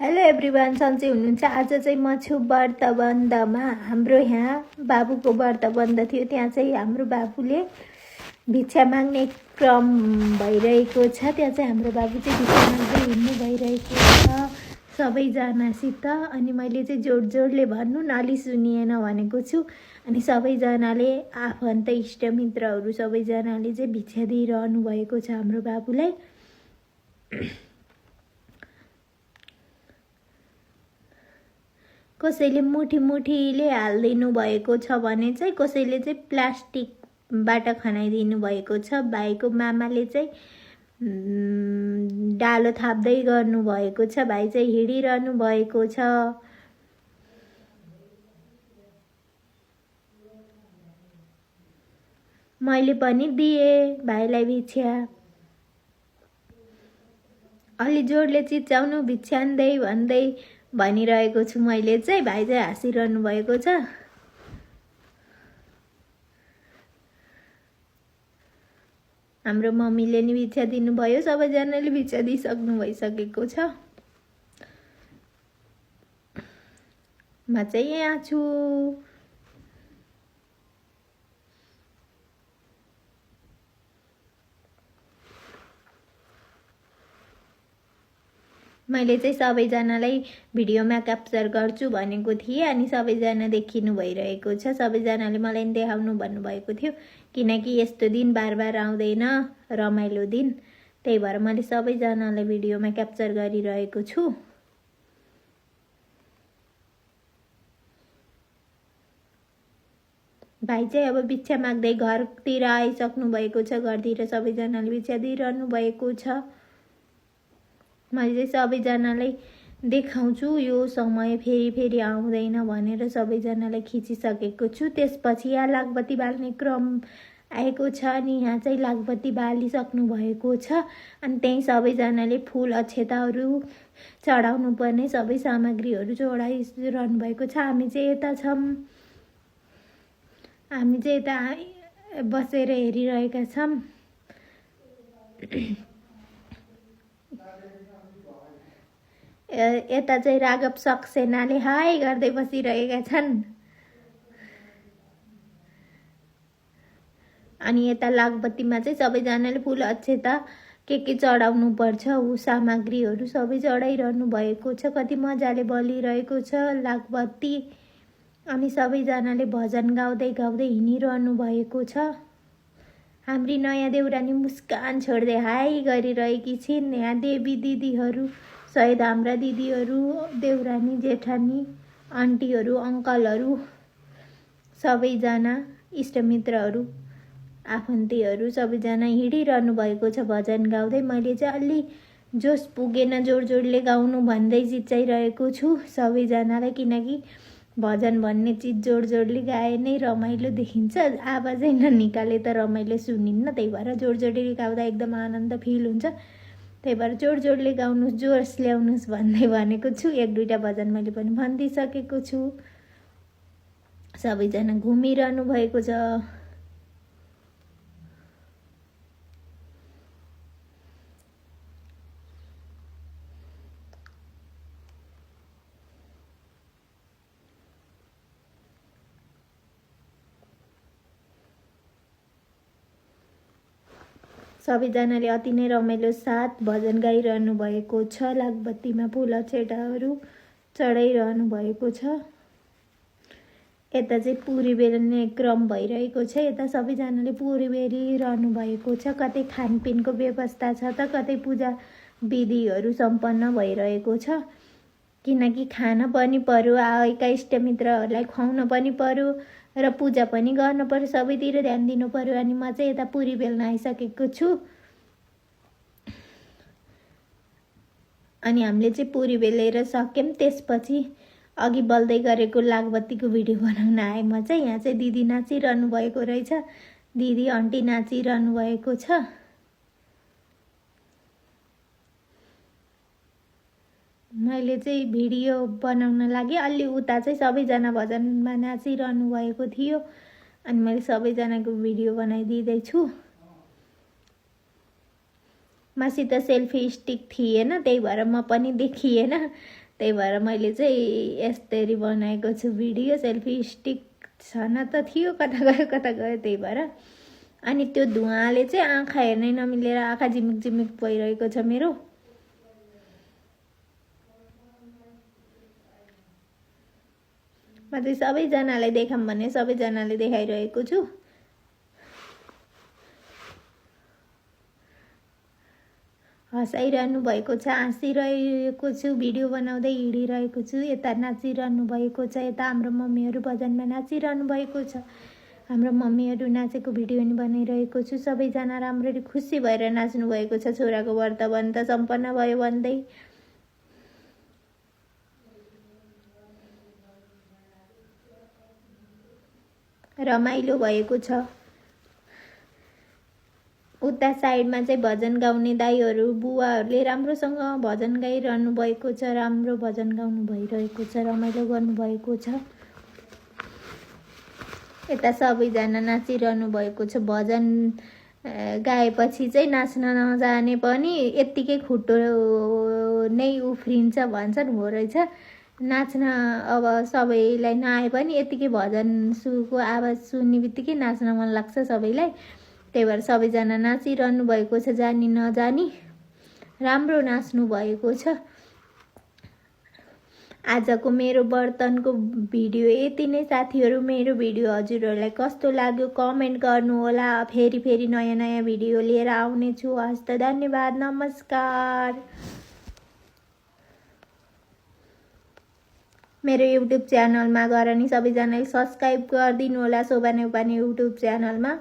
Hello everyone, सन्चै हुनुहुन्छ? आज चाहिँ म छु व्रतबन्धमा। हाम्रो यहाँ बाबुको व्रतबन्ध थियो। त्यहाँ चाहिँ हाम्रो बाबुले भिक्षा माग्ने क्रम भइरहेको छ। त्यहाँ चाहिँ हाम्रो बाबु चाहिँ भिक्षा माग्दै हिँड्नु भइरहेको छ सबैजनासित। अनि मैले चाहिँ जोड-जोडले भन्नु न, अलि सुनिएन भनेको छु। अनि सबैजनाले आफन्त इष्टमित्रहरू सबैजनाले चाहिँ भिक्षा दिइरहनु भएको छ हाम्रो बाबुलाई। कसैले मुठी हालिदिनु भएको छ भने चाहिँ कसैले चाहिँ प्लास्टिकबाट खनाइदिनु भएको छ। भाइको मामाले चाहिँ डालो थाप्दै गर्नु भएको छ। भाइ चाहिँ हिँडिरहनु भएको छ। मैले पनि दिएँ भाइलाई भिक्षा। अलि जोडले चिच्याउनु भिक्षान्दै भन्दै भनिरहेको छु मैले चाहिँ। भाइ चाहिँ हाँसिरहनु भएको छ। हाम्रो मम्मीले नि भिक्षा दिनुभयो। सबैजनाले भिक्षा दिइसक्नु भइसकेको छ। म चाहिँ यहाँ छु। मैले चाहिँ सबैजनालाई भिडियोमा क्याप्चर गर्छु भनेको थिएँ। अनि सबैजना देखिनु भइरहेको छ। सबैजनाले मलाई नि देखाउनु भन्नुभएको थियो, किनकि यस्तो दिन बार बार आउँदैन, रमाइलो दिन। त्यही भएर मैले सबैजनालाई भिडियोमा क्याप्चर गरिरहेको छु। भाइ चाहिँ अब भिक्षा माग्दै घरतिर आइसक्नु भएको छ। घरतिर सबैजनाले भिक्षा दिइरहनु भएको छ। मैले चाहिँ सबैजनालाई देखाउँछु। यो समय फेरि आउँदैन भनेर सबैजनालाई खिचिसकेको छु। त्यसपछि यहाँ लागबत्ती बाल्ने क्रम आएको छ। अनि यहाँ चाहिँ लागबत्ती बालिसक्नु भएको छ। अनि त्यहीँ सबैजनाले फुल अक्षताहरू चढाउनु पर्ने सबै सामग्रीहरू चढाइरहनु भएको छ। हामी चाहिँ यता छौँ। हामी चाहिँ यता बसेर हेरिरहेका छौँ। यता चाहिँ राघव सक्सेनाले हाई गर्दै बसिरहेका छन्। अनि यता लागबत्तीमा चाहिँ सबैजनाले फुल अक्षता के चढाउनु पर्छ, ऊ सामग्रीहरू सबै चढाइरहनु भएको छ। कति मजाले बलिरहेको छ लागबत्ती। अनि सबैजनाले भजन गाउँदै गाउँदै हिँडिरहनु भएको छ। हाम्री नयाँ देउरानी मुस्कान छोड्दै हाई गरिरहेकी छिन्। यहाँ देवी दिदीहरू सहित हाम्रा दिदीहरू, देउरानी, जेठानी, आन्टीहरू, अङ्कलहरू, सबैजना इष्टमित्रहरू, आफन्तीहरू सबैजना हिँडिरहनु भएको छ भजन गाउँदै। मैले चाहिँ अलि जोस पुगेन जोडले गाउनु भन्दै चिच्याइरहेको छु सबैजनालाई, किनकि भजन भन्ने चिज जोडले गाए नै रमाइलो देखिन्छ। आवाजै ननिकाले त रमाइलो सुनिन्न। त्यही भएर जोडले गाउँदा एकदम आनन्द फिल हुन्छ। त्यही भएर जोडले गाउनुहोस्, जोस ल्याउनुहोस् भन्दै भनेको छु। एक दुईवटा भजन मैले पनि भनिदिइसकेको छु। सबैजना घुमिरहनु भएको छ। सबैजनाले अति नै रमाइलो साथ भजन गाइरहनु भएको छ। लागबत्तीमा फुल अक्षताहरू चढाइरहनु भएको छ। यता चाहिँ पुरी बेल्ने क्रम भइरहेको छ। यता सबैजनाले पुरी बेलिरहनु भएको छ। कतै खानपिनको व्यवस्था छ त कतै पूजा विधिहरू सम्पन्न भइरहेको छ। किनकि खान पनि पर्यो, आएका इष्टमित्रहरूलाई खुवाउन पनि पर्यो र पूजा पनि गर्न पर्यो। सबैतिर ध्यान दिनु पर्यो। अनि म चाहिँ यता पुरी बेल्न आइसकेको छु। अनि हामीले चाहिँ पुरी बेलेर सक्यौँ। त्यसपछि अघि बल्दै गरेको लागबत्तीको भिडियो बनाउन आएँ म चाहिँ। यहाँ चाहिँ दिदी नाचिरहनु भएको रहेछ। दिदी आन्टी नाचिरहनु भएको छ। मैले चाहिँ भिडियो बनाउन लागि अलि उता चाहिँ सबैजना भजनमा नाचिरहनु भएको थियो। अनि मैले सबैजनाको भिडियो बनाइदिँदैछु। मसित सेल्फी स्टिक थिएन, त्यही भएर म पनि देखिएन। त्यही भएर मैले चाहिँ यसरी बनाएको छु भिडियो। सेल्फी स्टिक छन त थियो, कता गयो त्यही भएर। अनि त्यो धुवाँले चाहिँ आँखा हेर्नै नमिलेर आँखा झिमिक झिमिक भइरहेको छ मेरो। म चाहिँ सबैजनालाई देखाऊँ भने सबैजनालाई देखाइरहेको छु। हँसाइरहनु भएको छ, हाँसिरहेको छु, भिडियो बनाउँदै हिँडिरहेको छु। यता नाचिरहनु भएको छ, यता हाम्रो मम्मीहरू भजनमा नाचिरहनु भएको छ। हाम्रो मम्मीहरू नाचेको भिडियो पनि बनाइरहेको छु। सबैजना राम्ररी खुसी भएर नाच्नु भएको छ। छोराको व्रत बन्द सम्पन्न भयो भन्दै। रमाइलो भएको छ। उता साइडमा चाहिँ भजन गाउने दाइहरू बुवाहरूले राम्रोसँग भजन गाइरहनु भएको छ। राम्रो भजन गाउनु भइरहेको छ, रमाइलो गर्नुभएको छ। यता सबैजना नाचिरहनु भएको छ। भजन गाएपछि चाहिँ नाच्न नजाने पनि यत्तिकै खुट्टो नै उफ्रिन्छ भन्छन्, हो रहेछ। नाच्न अब सबैलाई नआए पनि यत्तिकै भजनको आवाज सुन्ने बित्तिकै नाच्न मन लाग्छ सबैलाई। त्यही भएर सबैजना नाचिरहनु भएको छ, जानी नजानी राम्रो नाच्नु भएको छ। आजको मेरो बर्तनको भिडियो यति नै साथीहरू। मेरो भिडियो हजुरहरूलाई कस्तो लाग्यो कमेन्ट गर्नुहोला। फेरि नयाँ भिडियो लिएर आउने छु। हस्त धन्यवाद, नमस्कार। मेरो युट्युब च्यानलमा गएर नि सबैजनाले सब्सक्राइब गरिदिनु होला। शोभा नेउपाने युट्युब च्यानलमा।